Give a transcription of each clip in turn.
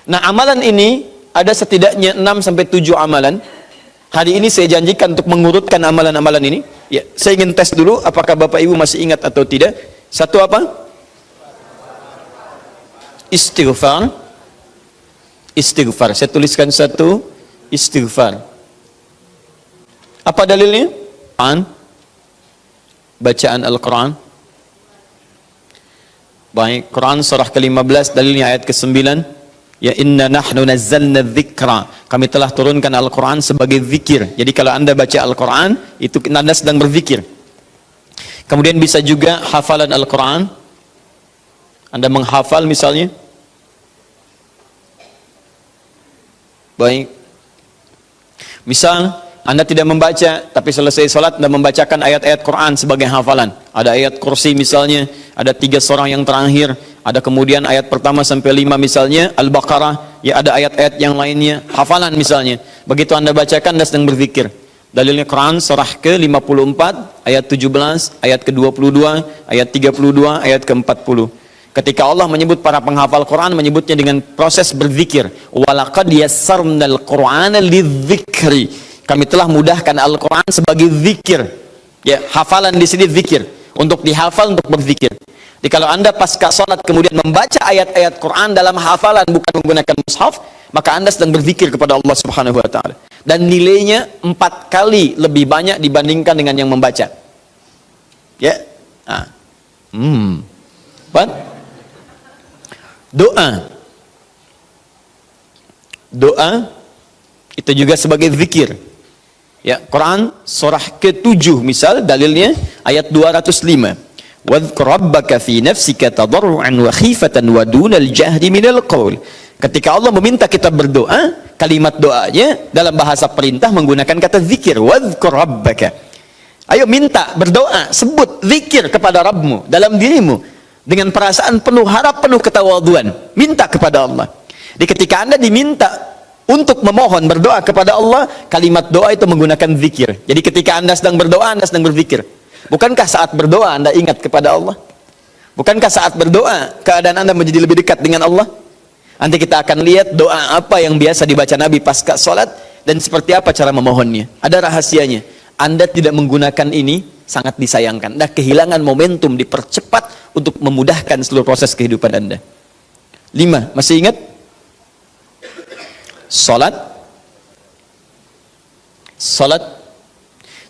Nah, amalan ini ada setidaknya 6 sampai 7 amalan. Hari ini saya janjikan untuk mengurutkan amalan-amalan ini. Ya, saya ingin tes dulu apakah Bapak Ibu masih ingat atau tidak. Satu apa? Istighfar. Istighfar. Saya tuliskan satu, istighfar. Apa dalilnya? Bacaan Al-Quran. Baik, Quran surah ke-15, dalilnya ayat ke-9. Ya, inna nahnu nazzalna dzikra. Kami telah turunkan Al-Quran sebagai zikir. Jadi kalau Anda baca Al-Quran, itu Anda sedang berzikir. Kemudian bisa juga hafalan Al-Quran. Anda menghafal misalnya. Baik. Misal Anda tidak membaca, tapi selesai sholat Anda membacakan ayat-ayat Quran sebagai hafalan. Ada ayat kursi misalnya, ada 3 surah yang terakhir, ada kemudian ayat pertama sampai 5 misalnya, Al-Baqarah, ya ada ayat-ayat yang lainnya, hafalan misalnya. Begitu Anda bacakan, Anda sedang berzikir. Dalilnya Quran surah ke-54, ayat 17, ayat ke-22, ayat 32, ayat ke-40. Ketika Allah menyebut para penghafal Quran, menyebutnya dengan proses berzikir. Walaqad yassarnal Qur'ana lidzikri. Kami telah mudahkan Al-Quran sebagai zikir. Ya, hafalan di sini zikir. Untuk dihafal, untuk berzikir. Jadi kalau Anda pasca sholat kemudian membaca ayat-ayat Quran dalam hafalan bukan menggunakan mushaf, maka Anda sedang berzikir kepada Allah Subhanahu wa Ta'ala. Dan nilainya 4 kali lebih banyak dibandingkan dengan yang membaca. Ya. Apa? Doa. Doa itu juga sebagai zikir. Ya, Quran surah ke-7 misal dalilnya ayat 205. Wadhkur rabbaka fi nafsika tadarruan wa khifatan wa dunal jahri minal qaul. Ketika Allah meminta kita berdoa, kalimat doanya dalam bahasa perintah menggunakan kata zikir. Wadhkur rabbaka. Ayo minta, berdoa, sebut zikir kepada Rabbmu dalam dirimu dengan perasaan penuh harap, penuh ketawaduan. Minta kepada Allah. Jadi ketika Anda diminta untuk memohon berdoa kepada Allah, kalimat doa itu menggunakan zikir. Jadi ketika Anda sedang berdoa, Anda sedang berzikir. Bukankah saat berdoa Anda ingat kepada Allah? Bukankah saat berdoa keadaan Anda menjadi lebih dekat dengan Allah? Nanti kita akan lihat doa apa yang biasa dibaca Nabi pasca sholat dan seperti apa cara memohonnya. Ada rahasianya. Anda tidak menggunakan ini sangat disayangkan. Anda kehilangan momentum, dipercepat untuk memudahkan seluruh proses kehidupan Anda. 5, masih ingat? Salat.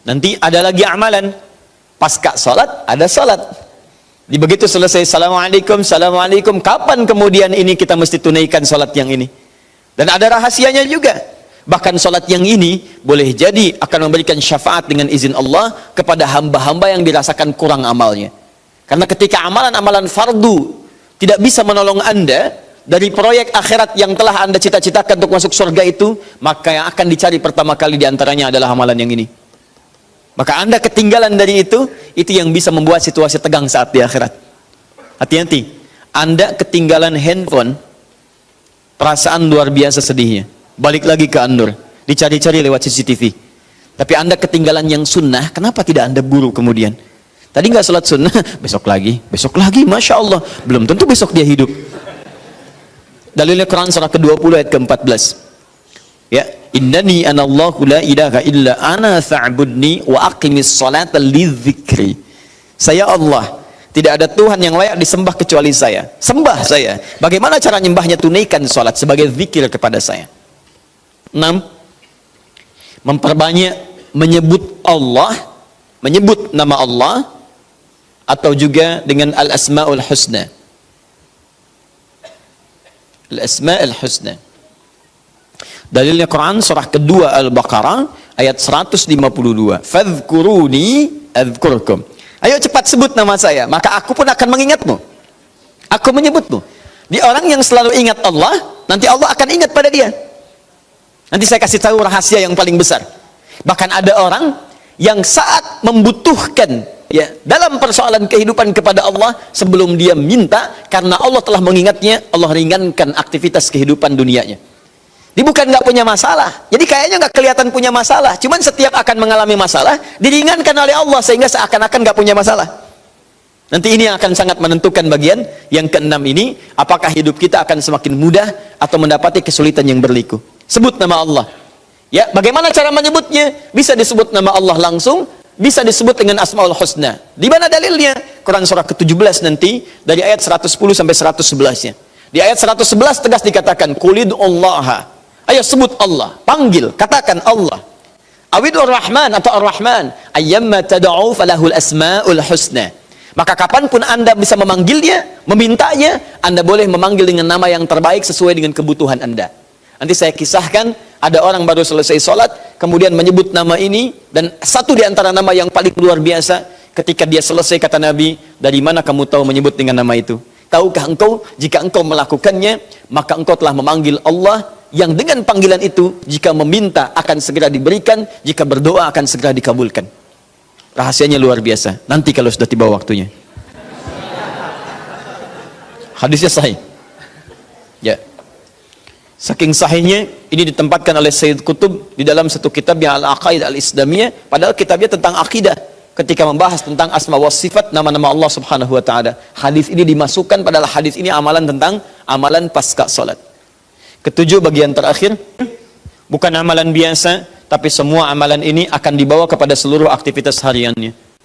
Nanti ada lagi amalan. Pasca salat ada salat. Di begitu selesai assalamualaikum, assalamualaikum, kapan kemudian ini kita mesti tunaikan salat yang ini? Dan ada rahasianya juga. Bahkan salat yang ini boleh jadi akan memberikan syafaat dengan izin Allah kepada hamba-hamba yang dirasakan kurang amalnya. Karena ketika amalan-amalan fardu tidak bisa menolong Anda dari proyek akhirat yang telah Anda cita-citakan untuk masuk surga itu, maka yang akan dicari pertama kali diantaranya adalah amalan yang ini. Maka Anda ketinggalan dari itu yang bisa membuat situasi tegang saat di akhirat. Hati-hati, Anda ketinggalan handphone, perasaan luar biasa sedihnya. Balik lagi ke Andur, dicari-cari lewat CCTV. Tapi Anda ketinggalan yang sunnah, kenapa tidak Anda buru kemudian? Tadi nggak sholat sunnah, besok lagi, Masya Allah. Belum tentu besok dia hidup. Dalilnya Quran surah ke-20 ayat ke-14. Ya, innani anallahu la ilaha illa ana fa'budni wa aqimis salata lidzikri. Saya Allah, tidak ada Tuhan yang layak disembah kecuali saya. Sembah saya. Bagaimana cara nyembahnya? Tunaikan salat sebagai zikir kepada saya. 6. Memperbanyak menyebut Allah, menyebut nama Allah atau juga dengan al-asmaul husna. Al-Asma'ul Husna. Dalilnya Quran surah kedua Al-Baqarah ayat 152. Fadhkuruni adzkurkum. Ayo cepat sebut nama saya, maka aku pun akan mengingatmu. Aku menyebutmu. Di orang yang selalu ingat Allah, nanti Allah akan ingat pada dia. Nanti saya kasih tahu rahasia yang paling besar. Bahkan ada orang yang saat membutuhkan ya dalam persoalan kehidupan kepada Allah, sebelum dia minta, karena Allah telah mengingatnya, Allah ringankan aktivitas kehidupan dunianya. Dia bukan nggak punya masalah, jadi kayaknya nggak kelihatan punya masalah, cuman setiap akan mengalami masalah diringankan oleh Allah sehingga seakan-akan nggak punya masalah. Nanti ini yang akan sangat menentukan bagian yang keenam ini, apakah hidup kita akan semakin mudah atau mendapati kesulitan yang berliku. Sebut nama Allah. Ya, bagaimana cara menyebutnya? Bisa disebut nama Allah langsung, bisa disebut dengan Asmaul Husna. Di mana dalilnya? Quran surah ke-17 nanti dari ayat 110 sampai 111-nya. Di ayat 111 tegas dikatakan, "Qulid'ullaha." Ayo sebut Allah, panggil, katakan Allah. Awidur Rahman atau Ar-Rahman, ayyamma tad'u falahul asmaul husna. Maka kapanpun Anda bisa memanggilnya, memintanya, Anda boleh memanggil dengan nama yang terbaik sesuai dengan kebutuhan Anda. Nanti saya kisahkan, ada orang baru selesai sholat, kemudian menyebut nama ini, dan satu di antara nama yang paling luar biasa, ketika dia selesai kata Nabi, dari mana kamu tahu menyebut dengan nama itu? Tahukah engkau, jika engkau melakukannya, maka engkau telah memanggil Allah, yang dengan panggilan itu, jika meminta akan segera diberikan, jika berdoa akan segera dikabulkan. Rahasianya luar biasa. Nanti kalau sudah tiba waktunya. Hadisnya sahih. Ya. Saking sahihnya, ini ditempatkan oleh Sayyid Qutb di dalam satu kitab yang Al-Aqaid Al-Islamiyah, padahal kitabnya tentang akidah. Ketika membahas tentang asma wa sifat, nama-nama Allah Subhanahu wa taala. Hadis ini dimasukkan, padahal hadis ini amalan tentang amalan pasca salat. Ketujuh, bagian terakhir, bukan amalan biasa, tapi semua amalan ini akan dibawa kepada seluruh aktivitas hariannya.